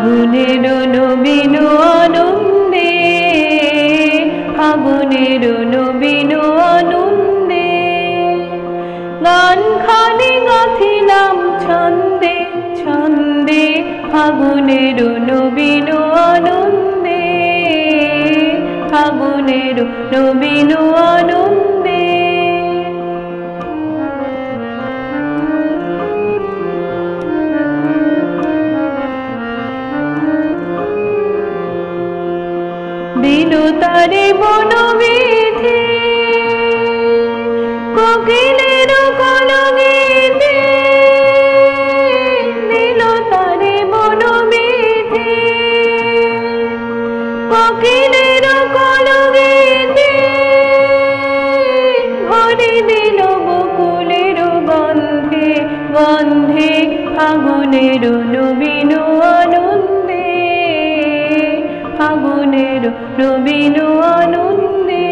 ফাগুনের নবীন আনন্দে, ফাগুনের নবীন আনন্দে, গান খানি গাথিলাম ছন্দে ছন্দে, ফাগুনের নবীন আনন্দে, ফাগুনের নবীন আনন্দে। দিল তারে বনবিধি, কোকিলের কলগীতে, দিল তারে বনবিধি, কোকিলের কলগীতে, ভরে দিল বকুলের গন্ধে গন্ধে, ফাগুনের নবীন আনন্দে, ফাগুনের নবীন আনন্দে।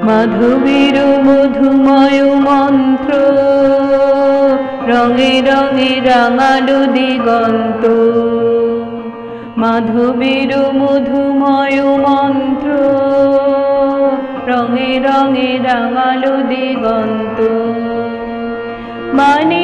মাধবীর মধুময় মন্ত্র, রঙে রঙে রাঙালো দিগন্ত, মাধবীর মধুময় মন্ত্র, রঙে রঙে রাঙালো দিগন্ত। মানে